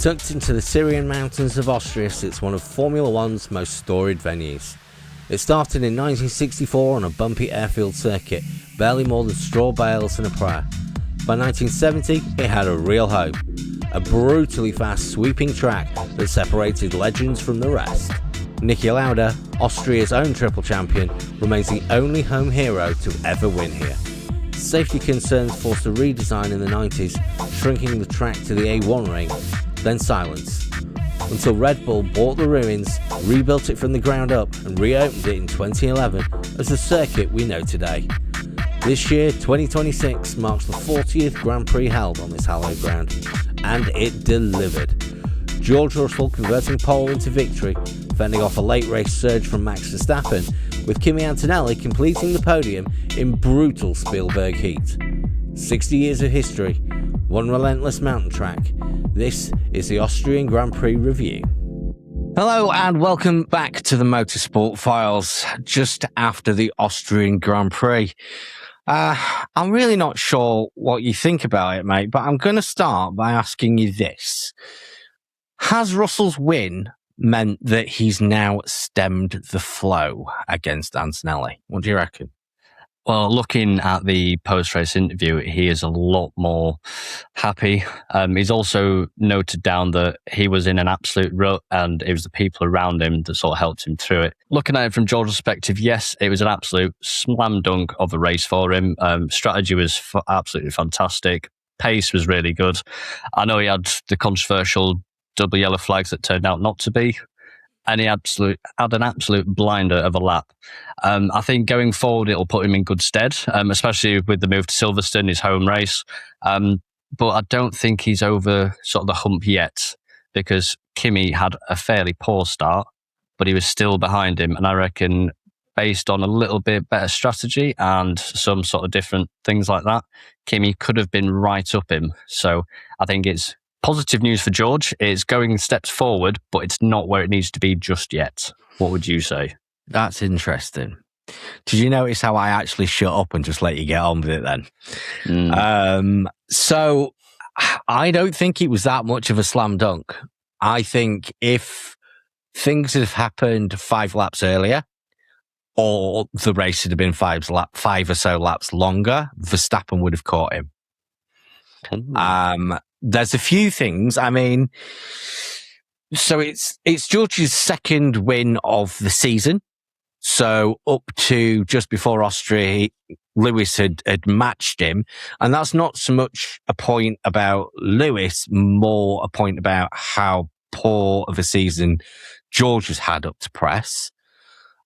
Tucked into the Syrian mountains of Austria sits one of Formula One's most storied venues. It started in 1964 on a bumpy airfield circuit, barely more than straw bales and a prayer. By 1970, it had a real home, a brutally fast sweeping track that separated legends from the rest. Niki Lauda, Austria's own triple champion, remains the only home hero to ever win here. Safety concerns forced a redesign in the 90s, shrinking the track to the A1 ring, then silence, until Red Bull bought the ruins, rebuilt it from the ground up and reopened it in 2011 as the circuit we know today. This year, 2026, marks the 40th Grand Prix held on this hallowed ground, and it delivered. George Russell converting pole into victory, fending off a late race surge from Max Verstappen, with Kimi Antonelli completing the podium in brutal Spielberg heat. 60 years of history, one relentless mountain track. This is the Austrian Grand Prix Review. Hello and welcome back to the Motorsport Files, just after the Austrian Grand Prix. I'm really not sure what you think about it, mate, but I'm going to start by asking you this. Has Russell's win meant that he's now stemmed the flow against Antonelli? What do you reckon? Well, looking at the post-race interview, he is a lot more happy. He's also noted down that he was in an absolute rut and it was the people around him that sort of helped him through it. Looking at it from George's perspective, yes, it was an absolute slam dunk of a race for him. Strategy was absolutely fantastic. Pace was really good. I know he had the controversial double yellow flags that turned out not to be. And he had an absolute blinder of a lap. I think going forward, it'll put him in good stead, especially with the move to Silverstone, his home race. But I don't think he's over sort of the hump yet, because Kimi had a fairly poor start, but he was still behind him. And I reckon based on a little bit better strategy and some sort of different things like that, Kimi could have been right up him. So I think it's positive news for George. It's going steps forward, but it's not where it needs to be just yet. What would you say? That's interesting. Did you notice how I actually shut up and just let you get on with it then? So I don't think it was that much of a slam dunk. I think if things had happened 5 laps earlier, or the race had been 5 or so laps longer, Verstappen would have caught him. There's a few things. I mean, so it's George's second win of the season. So up to just before Austria, Lewis had matched him. And that's not so much a point about Lewis, more a point about how poor of a season George has had up to press.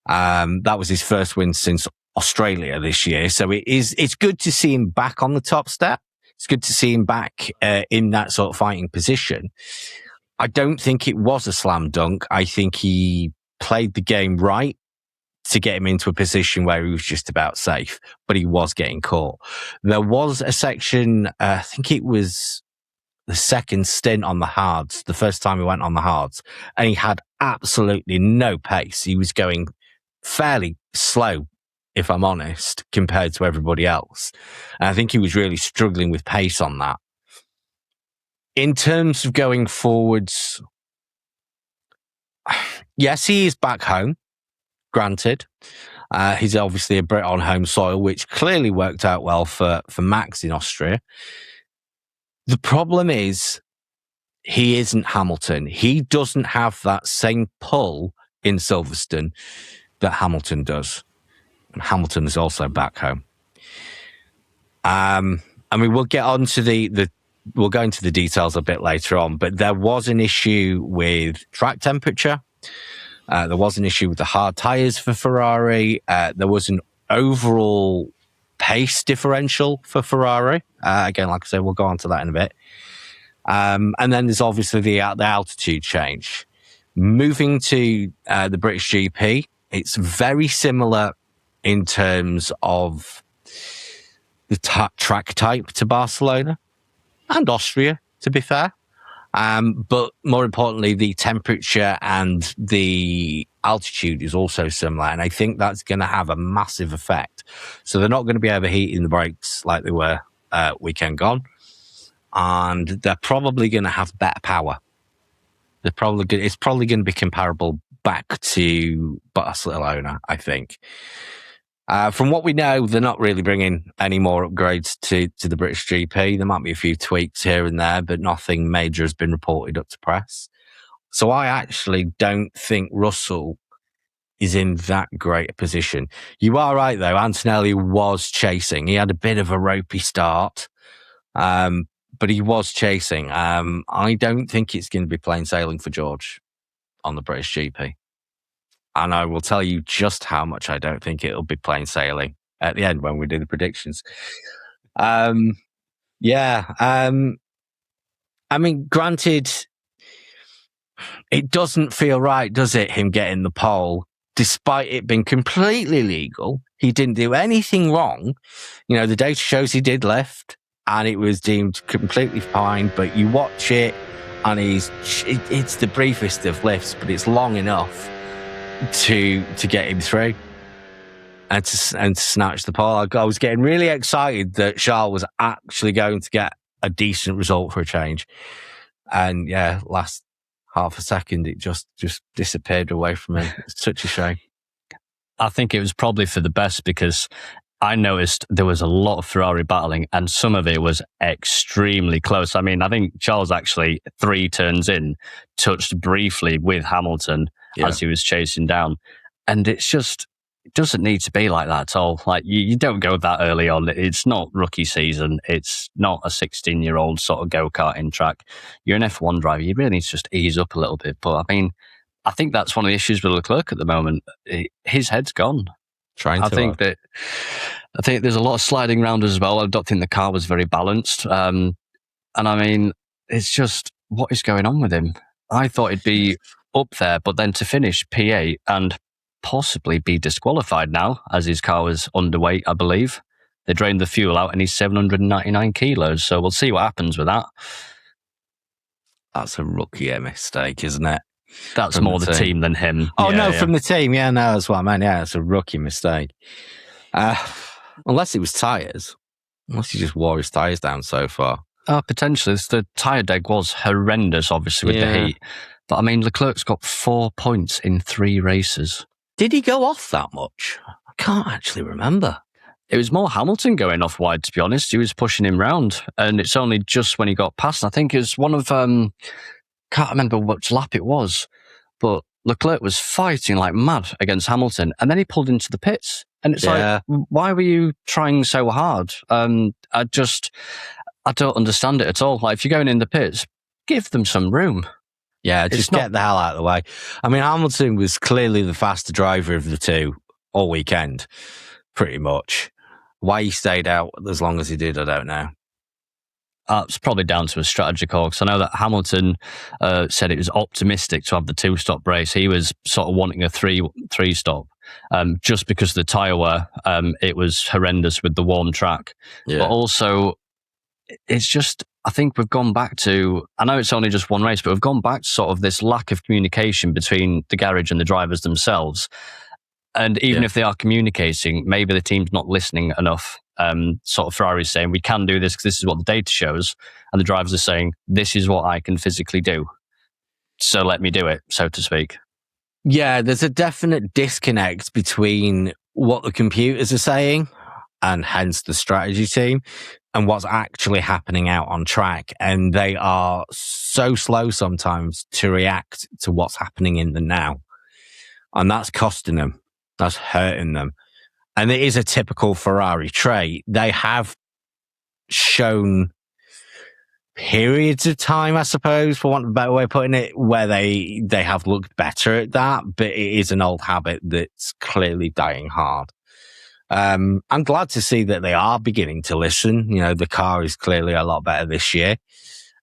That was his first win since Australia this year. So it's good to see him back on the top step. It's good to see him back in that sort of fighting position. I don't think it was a slam dunk. I think he played the game right to get him into a position where he was just about safe, but he was getting caught. There was a section, I think it was the second stint on the hards, the first time he went on the hards, and he had absolutely no pace. He was going fairly slow, if I'm honest, compared to everybody else. And I think he was really struggling with pace on that. In terms of going forwards, yes, he is back home, granted. He's obviously a Brit on home soil, which clearly worked out well for Max in Austria. The problem is he isn't Hamilton. He doesn't have that same pull in Silverstone that Hamilton does. And Hamilton is also back home. I mean, we'll get on to we'll go into the details a bit later on, but there was an issue with track temperature. There was an issue with the hard tyres for Ferrari. There was an overall pace differential for Ferrari. Again, like I said, we'll go on to that in a bit. And then there's obviously the altitude change. Moving to the British GP, it's very similar in terms of the track type to Barcelona and Austria, to be fair. But more importantly, the temperature and the altitude is also similar. And I think that's going to have a massive effect. So they're not going to be overheating the brakes like they were weekend gone. And they're probably going to have better power It's probably going to be comparable back to Barcelona, I think. From what we know, they're not really bringing any more upgrades to the British GP. There might be a few tweaks here and there, but nothing major has been reported up to press. So I actually don't think Russell is in that great a position. You are right, though. Antonelli was chasing. He had a bit of a ropey start, but he was chasing. I don't think it's going to be plain sailing for George on the British GP. And I will tell you just how much I don't think it'll be plain sailing at the end when we do the predictions. I mean, granted, it doesn't feel right, does it, him getting the pole, despite it being completely legal. He didn't do anything wrong. You know, the data shows he did lift, and it was deemed completely fine, but you watch it, and it's the briefest of lifts, but it's long enough to get him through and to snatch the pole. I was getting really excited that Charles was actually going to get a decent result for a change. And yeah, last half a second, it just disappeared away from him. It's such a shame. I think it was probably for the best, because I noticed there was a lot of Ferrari battling, and some of it was extremely close. I mean, I think Charles actually 3 turns in touched briefly with Hamilton as he was chasing down. And it's just, it doesn't need to be like that at all. Like, you don't go that early on. It's not rookie season. It's not a 16-year-old sort of go-karting track. You're an F1 driver. You really need to just ease up a little bit. But I mean, I think that's one of the issues with Leclerc at the moment. His head's gone. I think there's a lot of sliding around as well. I don't think the car was very balanced. And I mean, it's just, what is going on with him? I thought he'd be up there, but then to finish P8 and possibly be disqualified now, as his car was underweight, I believe. They drained the fuel out and he's 799 kilos. So we'll see what happens with that. That's a rookie mistake, isn't it? That's from more the team than him. Oh, no, from the team. Yeah, no, that's what I meant. Yeah, it's a rookie mistake. Unless it was tyres. Unless he just wore his tyres down so far. Potentially. The tyre deg was horrendous, obviously, with the heat. But, I mean, Leclerc's got 4 points in 3 races. Did he go off that much? I can't actually remember. It was more Hamilton going off wide, to be honest. He was pushing him round. And it's only just when he got past. I think it was one of... can't remember which lap it was. But Leclerc was fighting like mad against Hamilton. And then he pulled into the pits. And it's like, why were you trying so hard? I don't understand it at all. Like, if you're going in the pits, give them some room. Yeah, just get the hell out of the way. I mean, Hamilton was clearly the faster driver of the two all weekend, pretty much. Why he stayed out as long as he did, I don't know. It's probably down to a strategy call, because I know that Hamilton said it was optimistic to have the 2-stop race. He was sort of wanting a three-stop. Just because of the tyre wear, it was horrendous with the warm track. Yeah. But also, it's just, I think we've gone back to, I know it's only just one race, but we've gone back to sort of this lack of communication between the garage and the drivers themselves. And even if they are communicating, maybe the team's not listening enough. Sort of Ferrari's saying, we can do this because this is what the data shows. And the drivers are saying, this is what I can physically do. So let me do it, so to speak. Yeah, there's a definite disconnect between what the computers are saying, and hence the strategy team, and what's actually happening out on track. And they are so slow sometimes to react to what's happening in the now. And that's costing them. That's hurting them. And it is a typical Ferrari trait. They have shown periods of time, I suppose, for want of a better way of putting it, where they have looked better at that, but it is an old habit that's clearly dying hard. I'm glad to see that they are beginning to listen. You know, the car is clearly a lot better this year,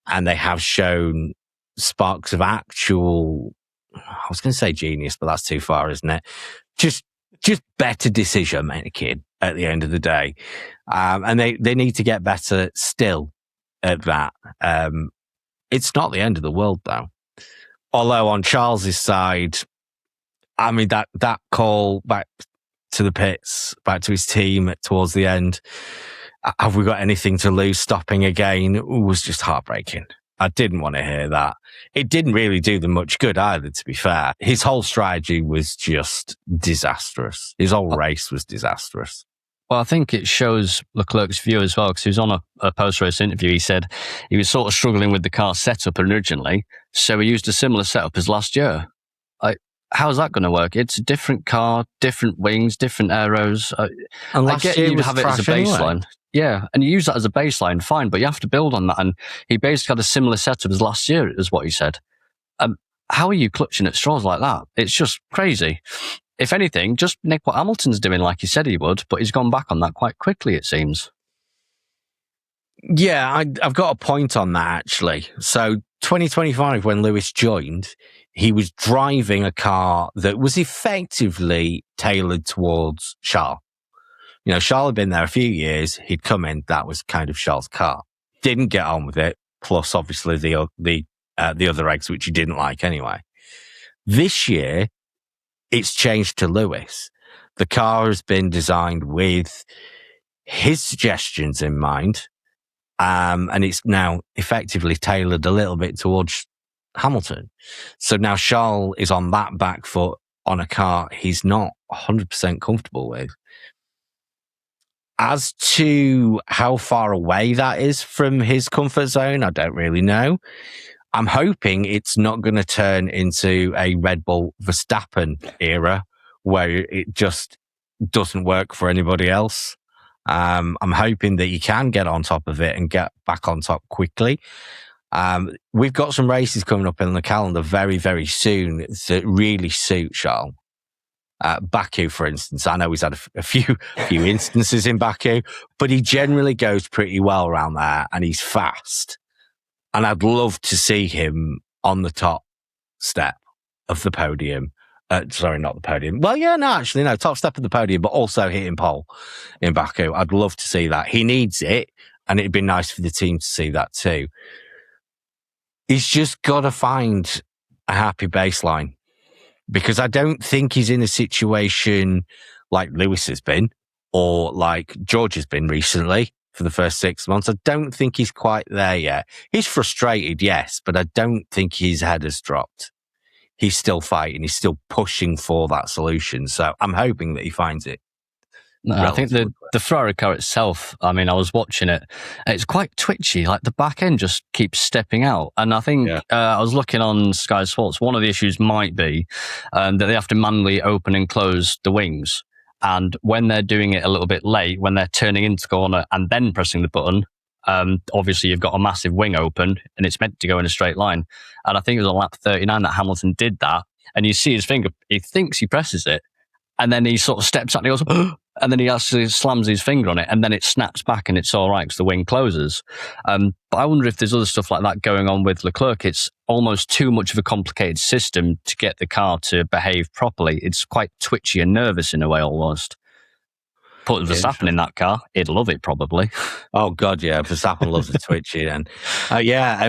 and they have shown sparks of actual, I was going to say genius, but that's too far, isn't it? Just better decision making at the end of the day. And they need to get better still at that. It's not the end of the world, though. Although on Charles's side, I mean, that call back to the pits, back to his team towards the end, have we got anything to lose, stopping again, was just heartbreaking. I didn't want to hear that. It didn't really do them much good either, to be fair. His whole strategy was just disastrous. His whole race was disastrous. Well, I think it shows Leclerc's view as well, because he was on a post-race interview. He said he was sort of struggling with the car setup originally, so he used a similar setup as last year. How's that going to work? It's a different car, different wings, different aeros. And I get you'd have it as a baseline. Anyway. Yeah, and you use that as a baseline, fine, but you have to build on that. And he basically had a similar setup as last year, is what he said. How are you clutching at straws like that? It's just crazy. If anything, just nick what Hamilton's doing like he said he would, but he's gone back on that quite quickly, it seems. Yeah, I've got a point on that, actually. So 2025, when Lewis joined, he was driving a car that was effectively tailored towards Charles. You know, Charles had been there a few years. He'd come in. That was kind of Charles' car. Didn't get on with it. Plus, obviously, the other eggs, which he didn't like anyway. This year, it's changed to Lewis. The car has been designed with his suggestions in mind. And it's now effectively tailored a little bit towards Hamilton. So now Charles is on that back foot on a car he's not 100% comfortable with. As to how far away that is from his comfort zone, I don't really know. I'm hoping it's not going to turn into a Red Bull Verstappen era where it just doesn't work for anybody else. I'm hoping that he can get on top of it and get back on top quickly. We've got some races coming up in the calendar very, very soon that really suit Charles. Baku, for instance, I know he's had a few instances in Baku, but he generally goes pretty well around there and he's fast. And I'd love to see him on the top step of the podium. Sorry, not the podium. Well, yeah, no, actually, no, top step of the podium, but also hitting pole in Baku. I'd love to see that. He needs it, and it'd be nice for the team to see that too. He's just got to find a happy baseline, because I don't think he's in a situation like Lewis has been, or like George has been recently for the first 6 months. I don't think he's quite there yet. He's frustrated, yes, but I don't think his head has dropped. He's still fighting. He's still pushing for that solution. So I'm hoping that he finds it. No, I think the Ferrari car itself, I mean, I was watching it. It's quite twitchy. Like the back end just keeps stepping out. And I think I was looking on Sky Sports. One of the issues might be that they have to manually open and close the wings. And when they're doing it a little bit late, when they're turning into the corner and then pressing the button, obviously you've got a massive wing open and it's meant to go in a straight line. And I think it was on lap 39 that Hamilton did that. And you see his finger, he thinks he presses it. And then he sort of steps out and he goes, and then he actually slams his finger on it and then it snaps back and it's all right because the wing closes. But I wonder if there's other stuff like that going on with Leclerc. It's almost too much of a complicated system to get the car to behave properly. It's quite twitchy and nervous in a way almost. Put Verstappen in that car, he'd love it probably. Oh, God, yeah. Verstappen loves the twitchy. And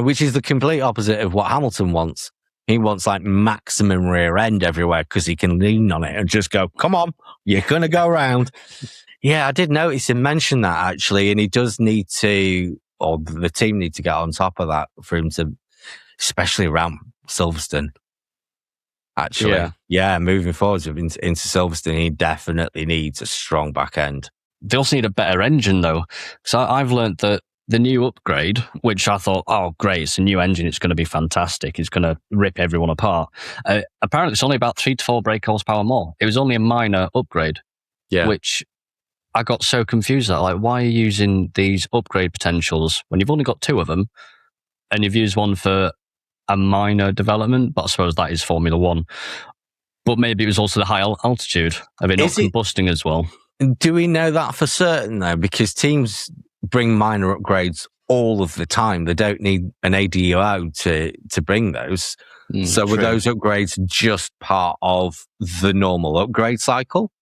which is the complete opposite of what Hamilton wants. He wants like maximum rear end everywhere because he can lean on it and just go, come on, you're going to go around. Yeah, I did notice him mention that actually. And he does need to, or the team need to get on top of that for him to, especially around Silverstone. Actually, yeah, moving forward into Silverstone, he definitely needs a strong back end. They also need a better engine though. So I've learned that the new upgrade, which I thought, oh, great, it's a new engine, it's going to be fantastic, it's going to rip everyone apart. Apparently, it's only about 3 to 4 brake horsepower more. It was only a minor upgrade, which I got so confused at. Like, why are you using these upgrade potentials when you've only got 2 of them and you've used one for a minor development? But I suppose that is Formula One. But maybe it was also the high altitude of it not combusting as well. Do we know that for certain, though? Because teams bring minor upgrades all of the time. They don't need an ADUO to bring those. So were those upgrades just part of the normal upgrade cycle?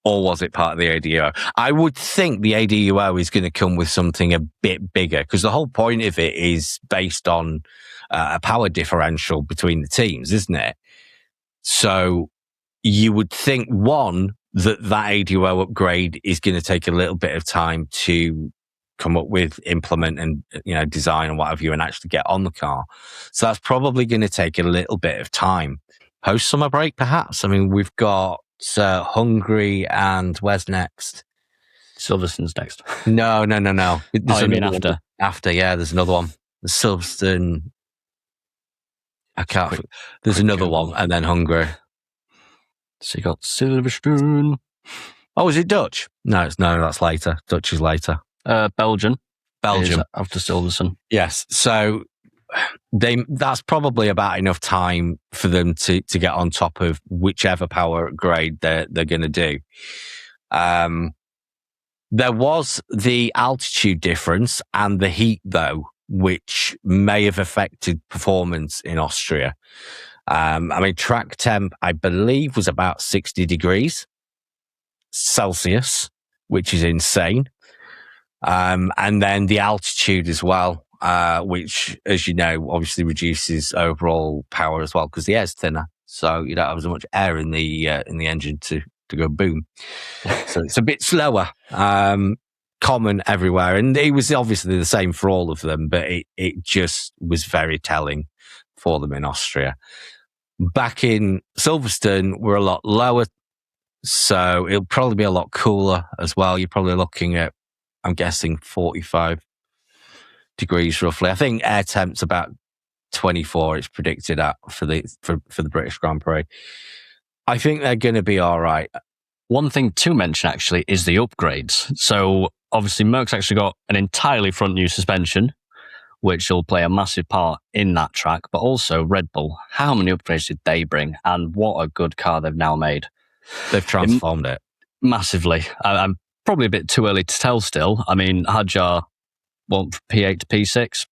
Or was it part of the ADUO? I would think the ADUO is going to come with something a bit bigger because the whole point of it is based on a power differential between the teams, isn't it? So you would think, one, that ADUO upgrade is going to take a little bit of time to come up with, implement, and design and what have you, and actually get on the car. So that's probably going to take a little bit of time. Post summer break, perhaps. I mean, we've got Hungary, and where's next? Silverstone's next. No. I mean after? After, yeah, there's another one. The Silverstone. I can't. There's another one, and then Hungary. So you got Silverstone. Oh, is it Dutch? No, that's later. Dutch is later. Belgium. Belgium after Silverstone. Yes. So that's probably about enough time for them to get on top of whichever power upgrade they're going to do. There was the altitude difference and the heat, though, which may have affected performance in Austria. I mean, track temp, I believe, was about 60 degrees Celsius, which is insane. And then the altitude as well, which, as you know, obviously reduces overall power as well because the air's thinner. So you don't have as much air in the engine to go boom. So it's a bit slower. Common everywhere, and it was obviously the same for all of them, but it just was very telling for them in Austria. Back in Silverstone, we're a lot lower, so it'll probably be a lot cooler as well. You're probably looking at, I'm guessing, 45 degrees roughly. I think air temp's about 24. It's predicted at for the British Grand Prix. I think they're going to be all right. One thing to mention actually is the upgrades. So obviously Merck's actually got an entirely front new suspension, which will play a massive part in that track, but also Red Bull. How many upgrades did they bring? And what a good car they've now made. They've transformed it. Massively. I'm probably a bit too early to tell still. I mean, Hadjar went from P8 to P6,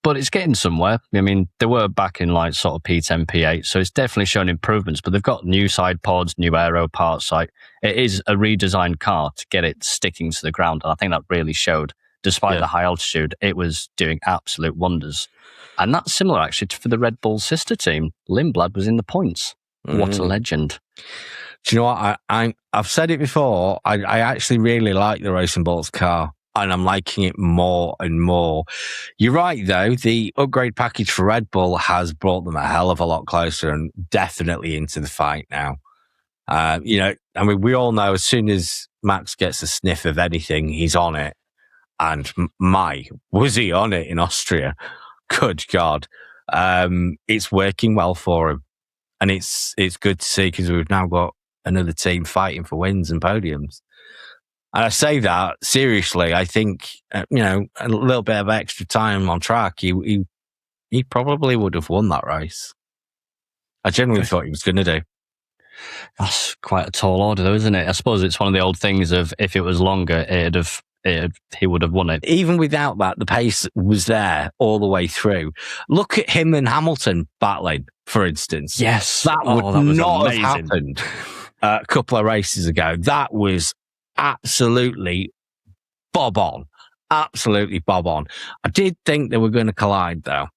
but it's getting somewhere. I mean, they were back in like sort of P10, P8, so it's definitely shown improvements, but they've got new side pods, new aero parts. Like, it is a redesigned car to get it sticking to the ground, and I think that really showed. Despite the high altitude, it was doing absolute wonders. And that's similar, actually, for the Red Bull sister team. Lindblad was in the points. What a legend. Do you know what? I've said it before. I actually really like the Racing Bulls car, and I'm liking it more and more. You're right, though. The upgrade package for Red Bull has brought them a hell of a lot closer and definitely into the fight now. I mean, we all know as soon as Max gets a sniff of anything, he's on it. And was he on it in Austria? Good God. It's working well for him. And it's good to see because we've now got another team fighting for wins and podiums. And I say that seriously. I think, a little bit of extra time on track, he probably would have won that race. I genuinely thought he was going to do. That's quite a tall order, though, isn't it? I suppose it's one of the old things of if it was longer, he would have won it. Even without that, the pace was there all the way through. Look at him and Hamilton battling, for instance. Yes. That would not amazing. have happened a couple of races ago. That was absolutely bob on. Absolutely bob on. I did think they were going to collide, though.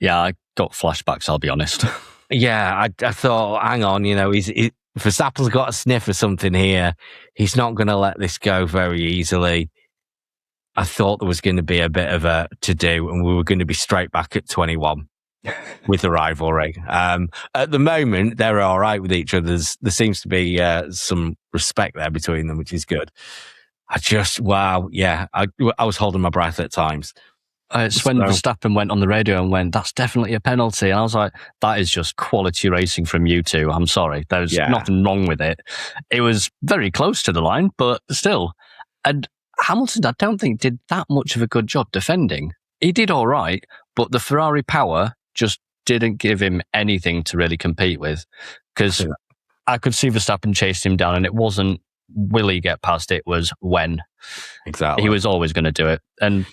Yeah, I got flashbacks, I'll be honest. Yeah, I thought, hang on, Verstappen's got a sniff of something here. He's not going to let this go very easily. I thought there was going to be a bit of a to-do, and we were going to be straight back at 21 with the rivalry. At the moment, they're all right with each other. There seems to be some respect there between them, which is good. I was holding my breath at times. It's when Verstappen went on the radio and went, "That's definitely a penalty." And I was like, that is just quality racing from you two. I'm sorry. There's nothing wrong with it. It was very close to the line, but still. And Hamilton, I don't think, did that much of a good job defending. He did all right, but the Ferrari power just didn't give him anything to really compete with. Because I could see Verstappen chasing him down, and it wasn't will he get past, it was when. Exactly. He was always going to do it. And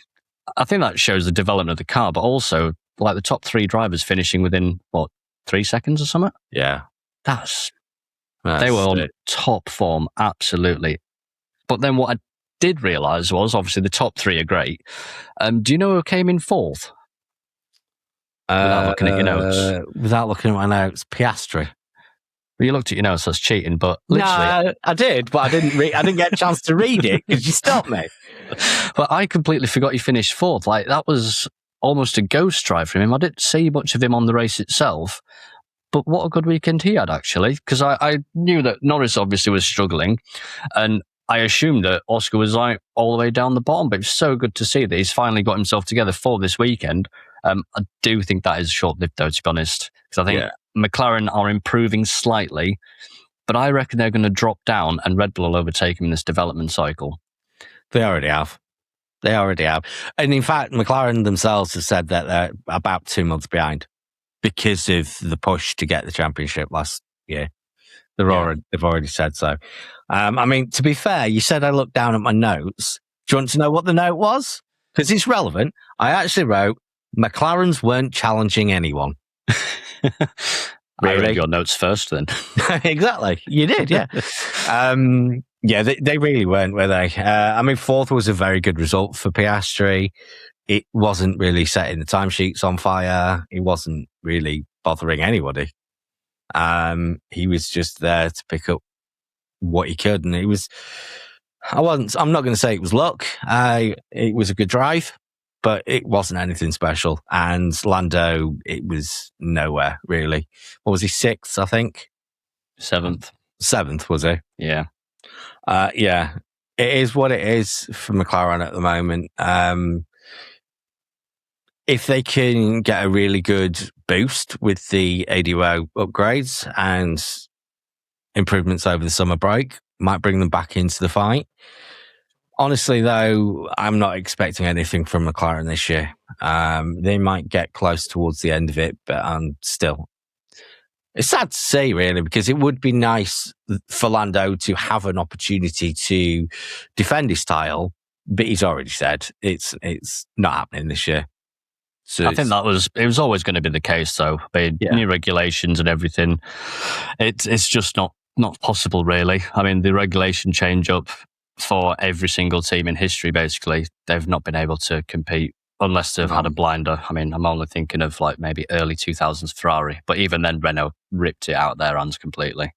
I think that shows the development of the car, but also like the top three drivers finishing within 3 seconds or something. Yeah, they were on top form, absolutely. But then what I did realise was obviously the top three are great. Do you know who came in fourth? Without looking at your notes. Without looking at my notes, Piastri. Well, you looked at your notes, that's cheating, but literally... No, I did, but I didn't get a chance to read it because you stopped me. But I completely forgot he finished fourth. Like, that was almost a ghost drive from him. I didn't see much of him on the race itself, but what a good weekend he had, actually, because I knew that Norris obviously was struggling, and I assumed that Oscar was like all the way down the bottom, but it's so good to see that he's finally got himself together for this weekend. I do think that is short-lived, though, to be honest, because I think McLaren are improving slightly, but I reckon they're going to drop down and Red Bull will overtake them in this development cycle. They already have. And in fact, McLaren themselves have said that they're about 2 months behind because of the push to get the championship last year. They've already said so. I mean, to be fair, you said I looked down at my notes. Do you want to know what the note was? Because it's relevant. I actually wrote, McLarens weren't challenging anyone. I read your notes first then. Exactly. You did, yeah. They really weren't, were they? I mean, fourth was a very good result for Piastri. It wasn't really setting the timesheets on fire. He wasn't really bothering anybody. He was just there to pick up what he could. And I'm not going to say it was luck. It was a good drive, but it wasn't anything special. And Lando, it was nowhere really. What was he? Sixth, I think. Seventh, was he? Yeah. It is what it is for McLaren at the moment. If they can get a really good boost with the ADO upgrades and improvements over the summer break, might bring them back into the fight. Honestly, though, I'm not expecting anything from McLaren this year. They might get close towards the end of it, but still. It's sad to say, really, because it would be nice for Lando to have an opportunity to defend his title, but he's already said it's not happening this year. So I think it was always going to be the case, though. New regulations and everything. It's just not possible, really. I mean, the regulation change up for every single team in history, basically, they've not been able to compete unless they've had a blinder. I mean, I'm only thinking of like maybe early 2000s Ferrari, but even then Renault ripped it out of their hands completely.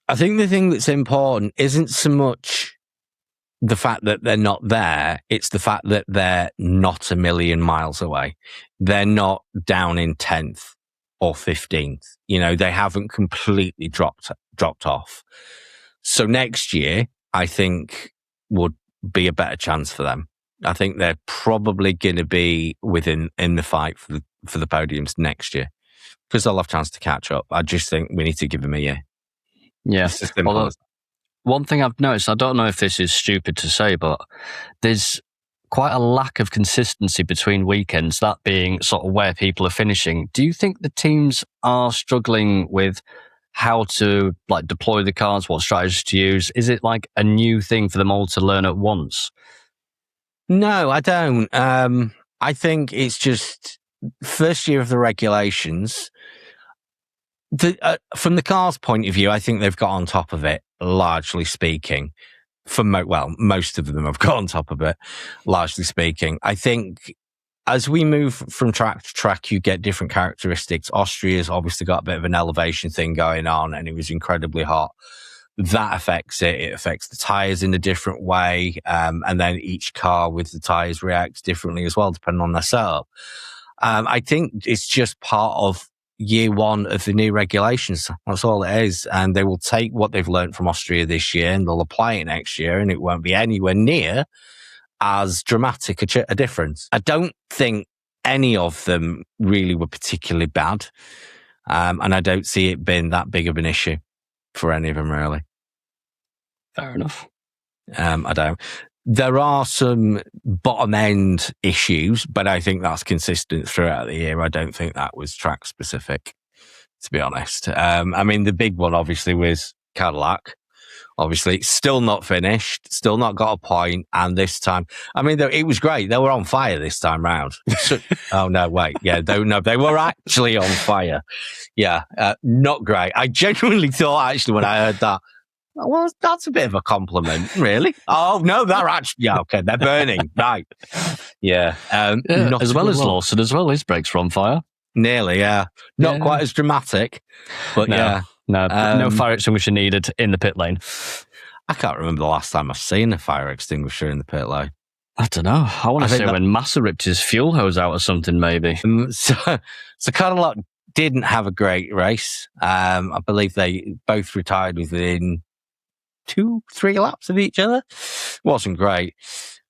I think the thing that's important isn't so much the fact that they're not there, it's the fact that they're not a million miles away. They're not down in 10th or 15th. You know, they haven't completely dropped off. So next year, I think, would be a better chance for them. I think they're probably going to be in the fight for the podiums next year because they'll have a chance to catch up. I just think we need to give them a year. Yeah. One thing I've noticed, I don't know if this is stupid to say, but there's quite a lack of consistency between weekends, that being sort of where people are finishing. Do you think the teams are struggling with how to like deploy the cars, what strategies to use? Is it like a new thing for them all to learn at once? No, I don't. I think it's just first year of the regulations. From the car's point of view, I think they've got on top of it, largely speaking. Most of them have got on top of it, largely speaking. I think as we move from track to track, you get different characteristics. Austria's obviously got a bit of an elevation thing going on, and it was incredibly hot. That affects it. It affects the tyres in a different way. And then each car with the tyres reacts differently as well, depending on their setup. I think it's just part of year one of the new regulations. That's all it is. And they will take what they've learned from Austria this year and they'll apply it next year, and it won't be anywhere near as dramatic a difference. I don't think any of them really were particularly bad. And I don't see it being that big of an issue for any of them, really. Fair enough. I don't. There are some bottom end issues, but I think that's consistent throughout the year. I don't think that was track specific, to be honest. I mean, the big one obviously was Cadillac. Obviously, still not finished, still not got a point. And this time, I mean, it was great. They were on fire this time round. Oh, no, wait. Yeah, they were actually on fire. Yeah, not great. I genuinely thought, actually, when I heard that, well, that's a bit of a compliment, really. Oh, no, they're actually, yeah, okay, they're burning, right. Yeah. As well as Lawson as well, his brakes were on fire. Nearly, yeah. Not quite as dramatic, but no. yeah. No fire extinguisher needed in the pit lane. I can't remember the last time I've seen a fire extinguisher in the pit lane. I don't know. I want to say when Massa ripped his fuel hose out or something, maybe. So Cadillac didn't have a great race. I believe they both retired within 2-3 laps of each other. Wasn't great.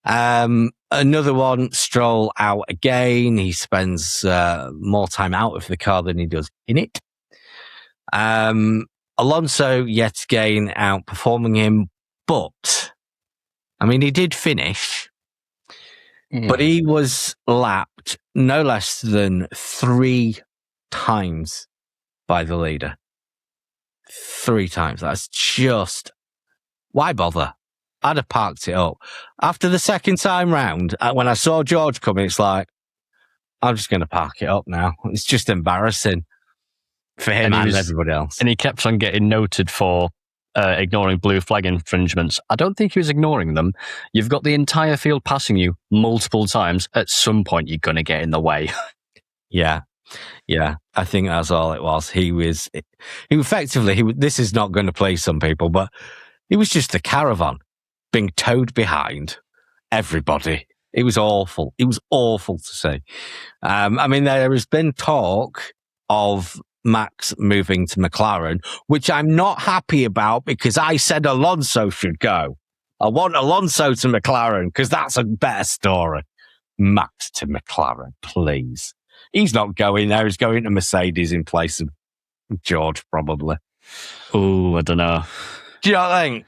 Another one, Stroll out again. He spends more time out of the car than he does in it. Alonso yet again outperforming him, but I mean, he did finish, but he was lapped no less than 3 times by the leader. 3 times. That's just, why bother? I'd have parked it up. After the second time round, when I saw George coming, it's like, I'm just going to park it up now. It's just embarrassing for him and everybody else. And he kept on getting noted for ignoring blue flag infringements. I don't think he was ignoring them. You've got the entire field passing you multiple times. At some point, you're going to get in the way. Yeah. I think that's all it was. He effectively, this is not going to please some people, but he was just a caravan being towed behind everybody. It was awful. It was awful to see. I mean, there has been talk of Max moving to McLaren, which I'm not happy about because I said Alonso should go. I want Alonso to McLaren because that's a better story. Max to McLaren, please. He's not going there. He's going to Mercedes in place of George, probably. Oh, I don't know. Do you not think?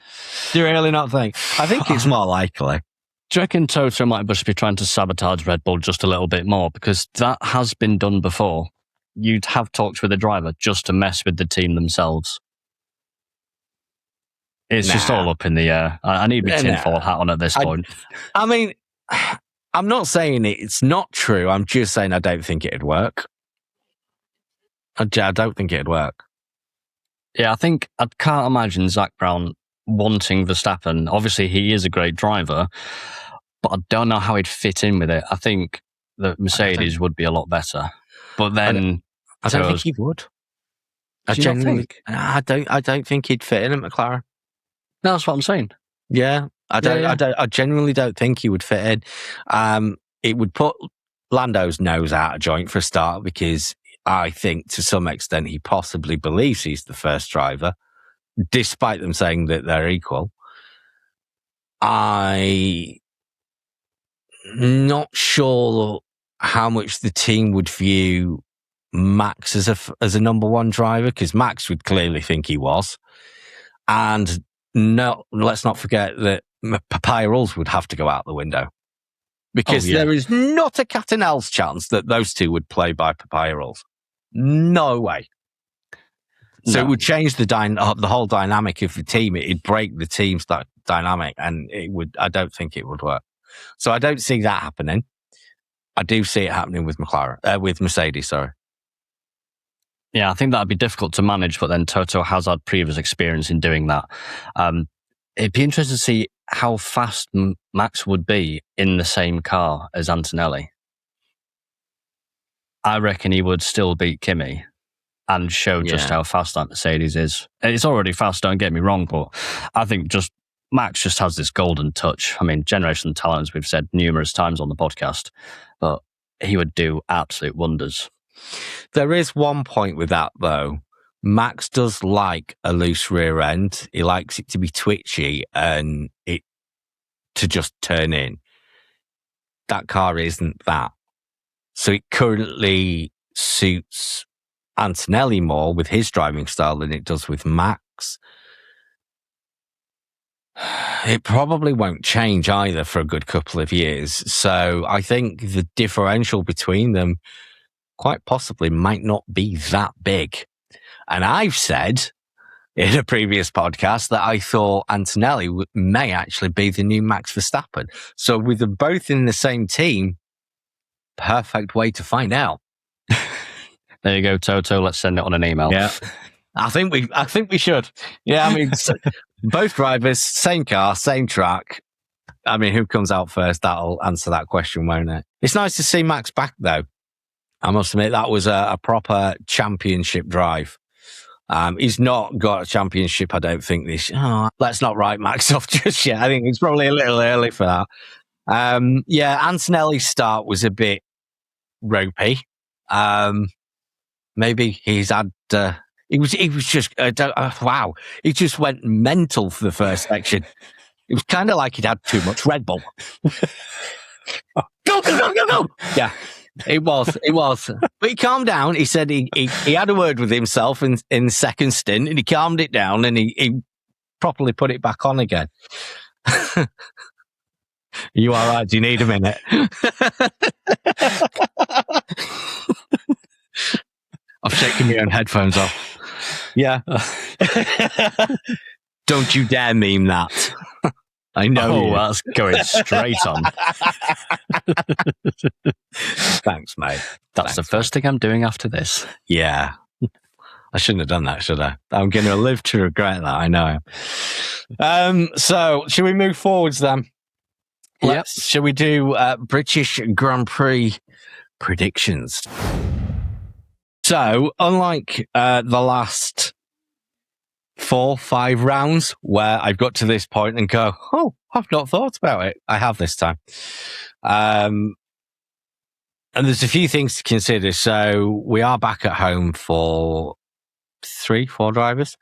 Do you really not think? I think it's more likely. Do you reckon Toto might just be trying to sabotage Red Bull just a little bit more? Because that has been done before. You'd have talks with the driver just to mess with the team themselves. It's just all up in the air. I need my tinfoil hat on at this point. I mean, I'm not saying it's not true. I'm just saying I don't think it'd work. I don't think it'd work. Yeah, I can't imagine Zach Brown wanting Verstappen. Obviously, he is a great driver, but I don't know how he'd fit in with it. I think that Mercedes would be a lot better. But then I don't think he would. I don't think he'd fit in at McLaren. No, that's what I'm saying. Yeah, I genuinely don't think he would fit in. It would put Lando's nose out of joint for a start because I think to some extent he possibly believes he's the first driver, despite them saying that they're equal. I'm not sure how much the team would view Max as a number one driver, because Max would clearly think he was. And no, let's not forget that Papaya rules would have to go out the window. Because there is not a cat and owl's chance that those two would play by Papaya rules. No way. So it would change the whole dynamic of the team. It'd break the team's dynamic, and I don't think it would work. So I don't see that happening. I do see it happening with with Mercedes, sorry. Yeah, I think that'd be difficult to manage, but then Toto has had previous experience in doing that. It'd be interesting to see how fast Max would be in the same car as Antonelli. I reckon he would still beat Kimi and show just how fast that Mercedes is. It's already fast, don't get me wrong, but I think just Max just has this golden touch. I mean, generational talent, as we've said numerous times on the podcast, but he would do absolute wonders. There is one point with that, though. Max does like a loose rear end. He likes it to be twitchy and it to just turn in. That car isn't that. So it currently suits Antonelli more with his driving style than it does with Max. It probably won't change either for a good couple of years. So I think the differential between them quite possibly might not be that big. And I've said in a previous podcast that I thought Antonelli may actually be the new Max Verstappen. So with them both in the same team, perfect way to find out. There you go, Toto. Let's send it on an email. Yeah, I think we should. Yeah, I mean, both drivers, same car, same track. I mean, who comes out first? That'll answer that question, won't it? It's nice to see Max back, though. I must admit that was a proper championship drive. He's not got a championship, I don't think, let's not write Max off just yet. I think it's probably a little early for that. Antonelli's start was a bit ropey. Maybe he's had... he was just... wow. He just went mental for the first section. It was kind of like he'd had too much Red Bull. Go! Yeah. It was. But he calmed down. He said he had a word with himself in the second stint, and he calmed it down, and he properly put it back on again. You all right? Do you need a minute? I've taken your own headphones off. Yeah. Don't you dare meme that. I know. That's going straight on. Thanks, mate. That's the first thing I'm doing after this. Yeah. I shouldn't have done that, should I? I'm going to live to regret that. I know. So, should we move forwards then? Yep. Shall we do British Grand Prix predictions? So, unlike the last 4-5 rounds where I've got to this point and go, oh, I've not thought about it. I have this time. And there's a few things to consider. So we are back at home for 3-4 drivers.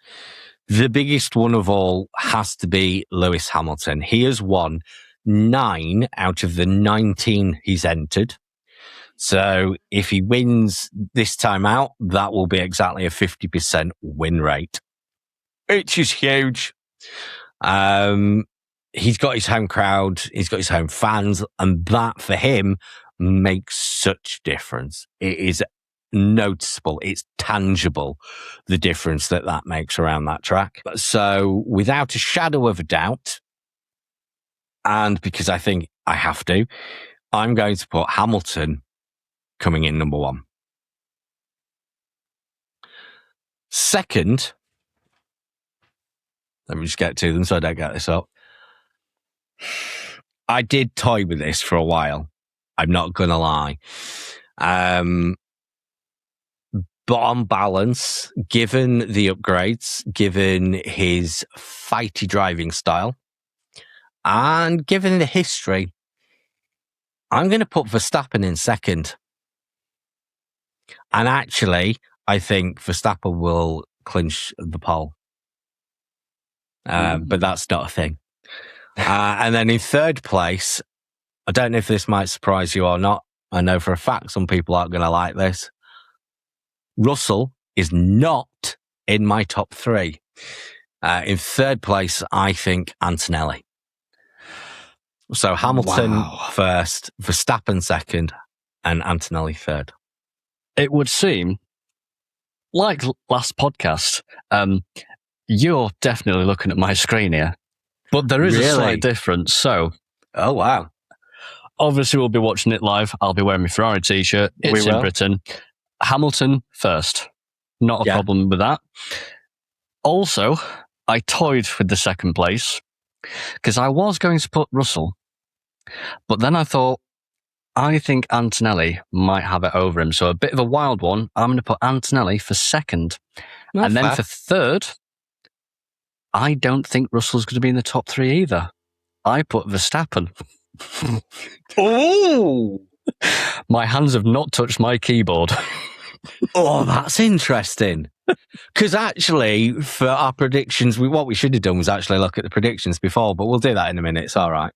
The biggest one of all has to be Lewis Hamilton. He has won 9 out of the 19 he's entered. So if he wins this time out, that will be exactly a 50% win rate, which is huge. He's got his home crowd, he's got his home fans, and that for him makes such difference. It is noticeable, it's tangible, the difference that makes around that track. So without a shadow of a doubt, and because I think I have to, I'm going to put Hamilton coming in number 1. Second, let me just get to them so I don't get this up. I did toy with this for a while. I'm not going to lie. But on balance, given the upgrades, given his fighty driving style, and given the history, I'm going to put Verstappen in second. And actually, I think Verstappen will clinch the pole. But that's not a thing. And then in third place, I don't know if this might surprise you or not. I know for a fact some people aren't going to like this. Russell is not in my top 3. In third place, I think Antonelli. So Hamilton first, Verstappen second, and Antonelli third. It would seem, like last podcast, you're definitely looking at my screen here, but there is a slight difference. So, oh wow! Obviously, we'll be watching it live. I'll be wearing my Ferrari t-shirt. It's in Britain. Hamilton first, not a problem with that. Also, I toyed with the second place because I was going to put Russell, but then I thought, I think Antonelli might have it over him. So a bit of a wild one. I'm going to put Antonelli for second. Not and then bad. For third, I don't think Russell's going to be in the top 3 either. I put Verstappen. Oh! My hands have not touched my keyboard. Oh, that's interesting. Because actually, for our predictions, what we should have done was actually look at the predictions before, but we'll do that in a minute. It's all right.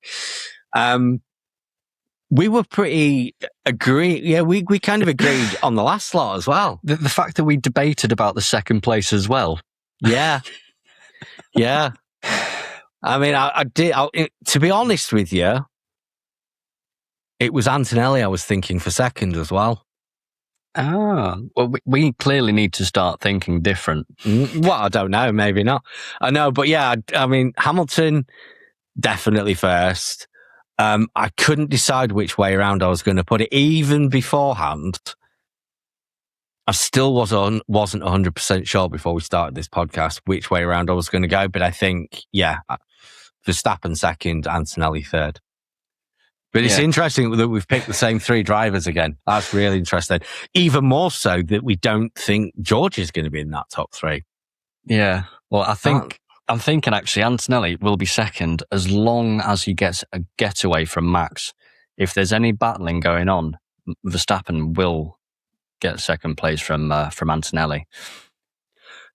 We were pretty agreed. Yeah, we kind of agreed on the last slot as well. The fact that we debated about the second place as well. Yeah. Yeah. I mean, I did. To be honest with you, it was Antonelli I was thinking for second as well. Ah, well, we clearly need to start thinking different. Well, I don't know. Maybe not. I know, but yeah, I mean, Hamilton definitely first. I couldn't decide which way around I was going to put it. Even beforehand, I still wasn't 100% sure before we started this podcast which way around I was going to go. But I think, yeah, Verstappen second, Antonelli third. But it's interesting that we've picked the same 3 drivers again. That's really interesting. Even more so that we don't think George is going to be in that top 3. Yeah. Well, I'm thinking actually Antonelli will be second as long as he gets a getaway from Max. If there's any battling going on, Verstappen will get second place from Antonelli.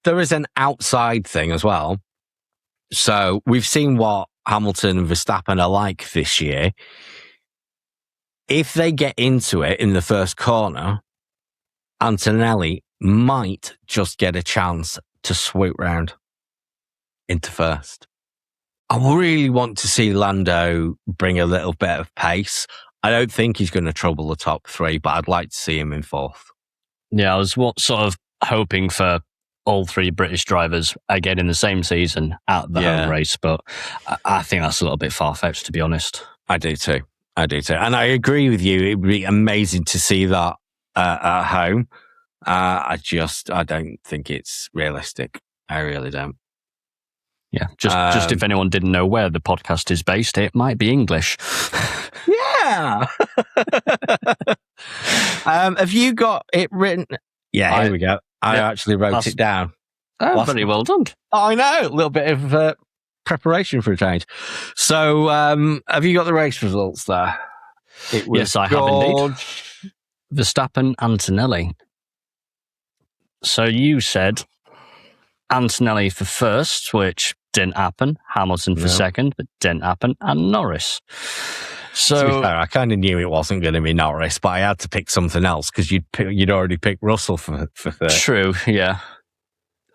There is an outside thing as well. So we've seen what Hamilton and Verstappen are like this year. If they get into it in the first corner, Antonelli might just get a chance to swoop round into first. I really want to see Lando bring a little bit of pace. I don't think he's going to trouble the top three, but I'd like to see him in fourth. Yeah, I was sort of hoping for all three British drivers again in the same season at the home race, but I think that's a little bit far-fetched, to be honest. I do too. And I agree with you. It'd be amazing to see that at home. I don't think it's realistic. I really don't. Yeah, just if anyone didn't know where the podcast is based, it might be English. Yeah. Have you got it written? Yeah, here we go. I actually wrote it down. Oh, very well done. I know. A little bit of preparation for a change. So, have you got the race results there? Yes, I have indeed. Verstappen, Antonelli. So you said Antonelli for first, which didn't happen. Hamilton for second, but didn't happen. And Norris. So, to be fair, I kind of knew it wasn't going to be Norris, but I had to pick something else because you'd already picked Russell for third. True, yeah.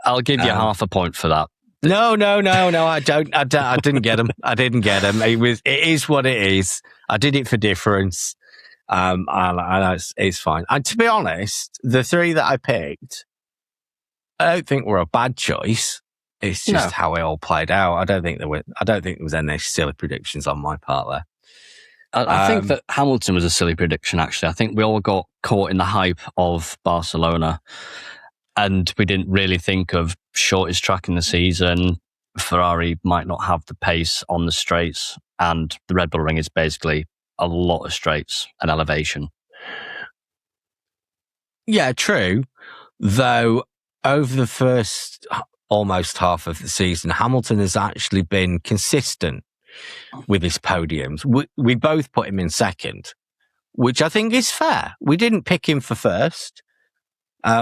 I'll give you half a point for that. No, I don't. I didn't get him. It is what it is. I did it for difference. And it's fine. And to be honest, the three that I picked, I don't think were a bad choice. It's just how it all played out. I don't think there was any silly predictions on my part there. I think that Hamilton was a silly prediction, actually. I think we all got caught in the hype of Barcelona and we didn't really think of shortest track in the season. Ferrari might not have the pace on the straights, and the Red Bull Ring is basically a lot of straights and elevation. Yeah, true. Though over the first almost half of the season, Hamilton has actually been consistent with his podiums. We both put him in second, which I think is fair. We didn't pick him for first.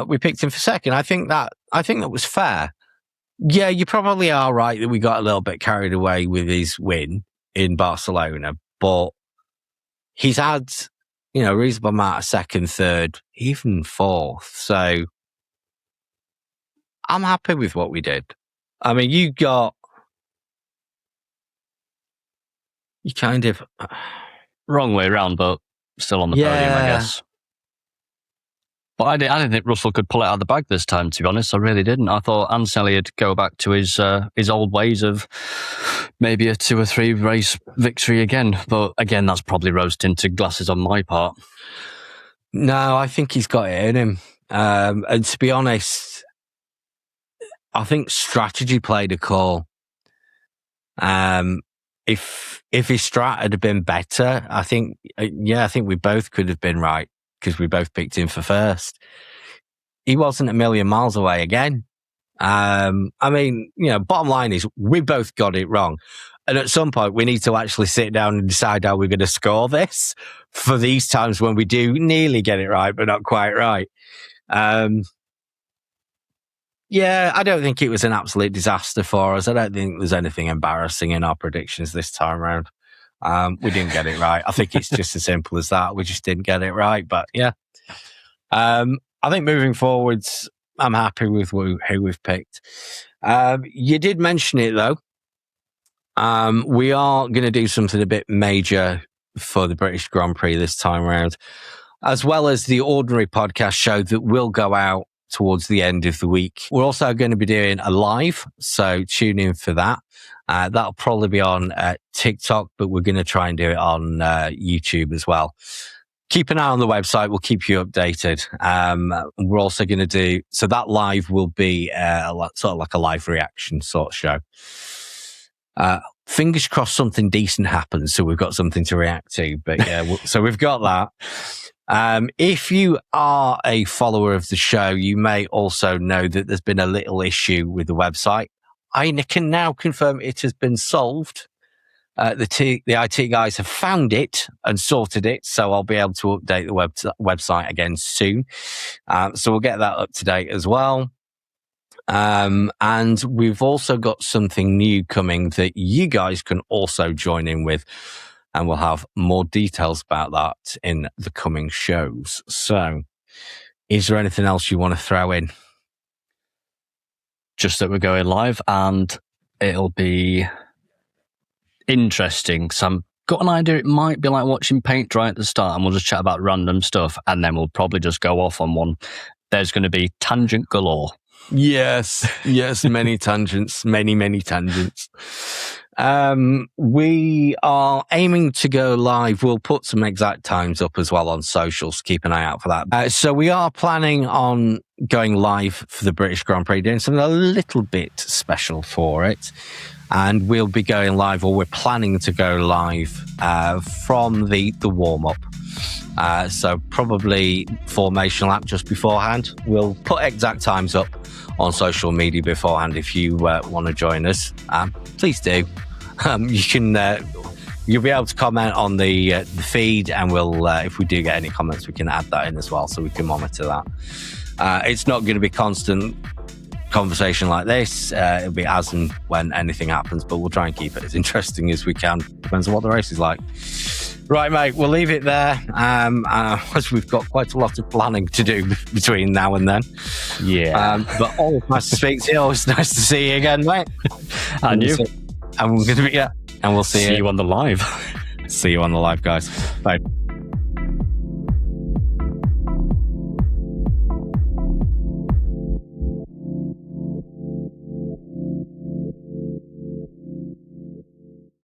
We picked him for second. I think that was fair. Yeah, you probably are right that we got a little bit carried away with his win in Barcelona, but he's had, a reasonable amount of second, third, even fourth. So I'm happy with what we did. I mean, you kind of wrong way around, but still on the podium, I guess. But I didn't think Russell could pull it out of the bag this time, to be honest. I really didn't. I thought Antonelli would go back to his old ways of maybe a 2 or 3 race victory again. But again, that's probably rose-tinted glasses on my part. No, I think he's got it in him. And to be honest, I think strategy played a call. If his strat had been better, I think we both could have been right because we both picked him for first. He wasn't a million miles away again. I mean, bottom line is we both got it wrong. And at some point we need to actually sit down and decide how we're going to score this for these times when we do nearly get it right, but not quite right. Yeah, I don't think it was an absolute disaster for us. I don't think there's anything embarrassing in our predictions this time around. We didn't get it right. I think it's just as simple as that. We just didn't get it right. But yeah, I think moving forwards, I'm happy with who we've picked. You did mention it though. We are going to do something a bit major for the British Grand Prix this time around, as well as the ordinary podcast show that will go out towards the end of the week. We're also going to be doing a live, so tune in for that. That'll probably be on TikTok, but we're going to try and do it on YouTube as well. Keep an eye on the website. We'll keep you updated. We're also going to do, so that live will be sort of like a live reaction sort of show. Fingers crossed something decent happens, so we've got something to react to. But yeah, so we've got that. If you are a follower of the show, you may also know that there's been a little issue with the website. I can now confirm it has been solved. The IT guys have found it and sorted it, so I'll be able to update the website again soon. So we'll get that up to date as well. And we've also got something new coming that you guys can also join in with, and we'll have more details about that in the coming shows. So, is there anything else you want to throw in? Just that we're going live, and it'll be interesting. So I've got an idea. It might be like watching paint dry at the start, and we'll just chat about random stuff, and then we'll probably just go off on one. There's going to be tangent galore. Yes, many tangents, many tangents. We are aiming to go live. We'll put some exact times up as well on socials. Keep an eye out for that. So we are planning on going live for the British Grand Prix, doing something a little bit special for it. And we'll be going live, or we're planning to go live from the warm-up. So probably formation lap just beforehand. We'll put exact times up on social media beforehand. If you want to join us, please do. You can. You'll be able to comment on the feed, and we'll if we do get any comments, we can add that in as well, so we can monitor that. It's not going to be constant conversation like this. It'll be as and when anything happens, but we'll try and keep it as interesting as we can. Depends on what the race is like. Right, mate, we'll leave it there, as we've got quite a lot of planning to do between now and then. Yeah. But always nice to speak to you. Always nice to see you again, mate. And you. And we're going to be, and we'll see you on the live. See you on the live, guys. Bye.